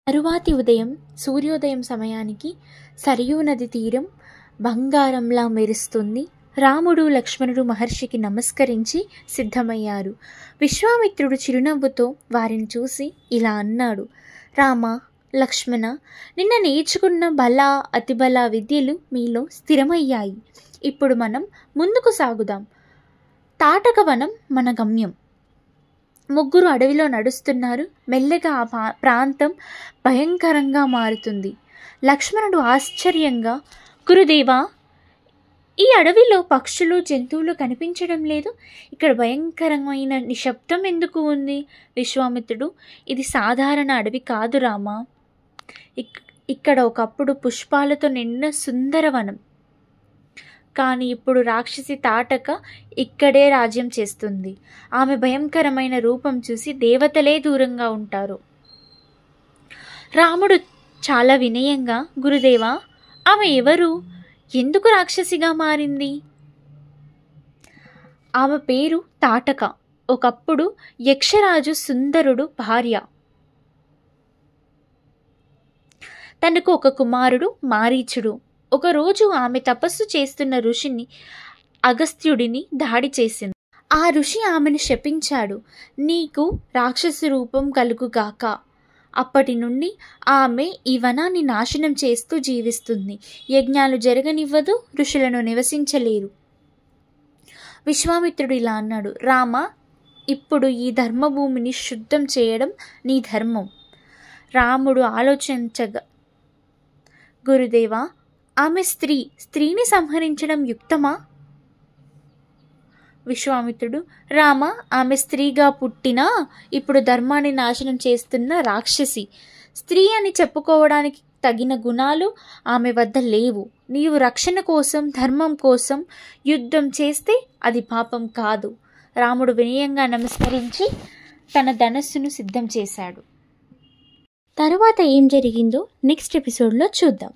తరువాతి ఉదయం సూర్యోదయం సమయానికి సరియూ నది తీరం బంగారంలా మెరుస్తుంది. రాముడు లక్ష్మణుడు మహర్షికి నమస్కరించి సిద్ధమయ్యారు. విశ్వామిత్రుడు చిరునవ్వుతో వారిని చూసి ఇలా అన్నాడు: రామ, లక్ష్మణ, నిన్న నేర్చుకున్న బల అతిబల విద్యలు మీలో స్థిరమయ్యాయి. ఇప్పుడు మనం ముందుకు సాగుదాం. తాటకవనం మన గమ్యం. ముగ్గురు అడవిలో నడుస్తున్నారు. మెల్లగా ఆ ప్రాంతం భయంకరంగా మారుతుంది. లక్ష్మణుడు ఆశ్చర్యంగా, గురుదేవా, ఈ అడవిలో పక్షులు జంతువులు కనిపించడం లేదు. ఇక్కడ భయంకరమైన నిశ్శబ్దం ఎందుకు ఉంది? విశ్వామిత్రుడు: ఇది సాధారణ అడవి కాదు రామా. ఇక్కడ ఒకప్పుడు పుష్పాలతో నిండిన సుందరవనం. కానీ ఇప్పుడు రాక్షసి తాటక ఇక్కడే రాజ్యం చేస్తుంది. ఆమె భయంకరమైన రూపం చూసి దేవతలే దూరంగా ఉంటారు. రాముడు చాలా వినయంగా, గురుదేవా, ఆమె ఎవరు? ఎందుకు రాక్షసిగా మారింది? ఆమె పేరు తాటక. ఒకప్పుడు యక్షరాజు సుందరుడు భార్య. తనకు ఒక కుమారుడు మారీచుడు. ఒకరోజు ఆమె తపస్సు చేస్తున్న ఋషిని అగస్త్యుడిని దాడి చేసింది. ఆ ఋషి ఆమెను శపించాడు: నీకు రాక్షసి రూపం కలుగుగాక. అప్పటి నుండి ఆమె ఈ వనాన్ని నాశనం చేస్తూ జీవిస్తుంది. యజ్ఞాలు జరగనివ్వదు, ఋషులను నివసించలేరు. విశ్వామిత్రుడు ఇలా అన్నాడు: రామ, ఇప్పుడు ఈ ధర్మభూమిని శుద్ధం చేయడం నీ ధర్మం. రాముడు ఆలోచించగా, గురుదేవా, ఆమె స్త్రీని సంహరించడం యుక్తమా? విశ్వామిత్రుడు: రామ, ఆమె స్త్రీగా పుట్టినా ఇప్పుడు ధర్మాన్ని నాశనం చేస్తున్న రాక్షసి. స్త్రీ అని చెప్పుకోవడానికి తగిన గుణాలు ఆమె వద్ద లేవు. నీవు రక్షణ కోసం, ధర్మం కోసం యుద్ధం చేస్తే అది పాపం కాదు. రాముడు వినయంగా నమస్కరించి తన ధనస్సును సిద్ధం చేశాడు. తరువాత ఏం జరిగిందో నెక్స్ట్ ఎపిసోడ్లో చూద్దాం.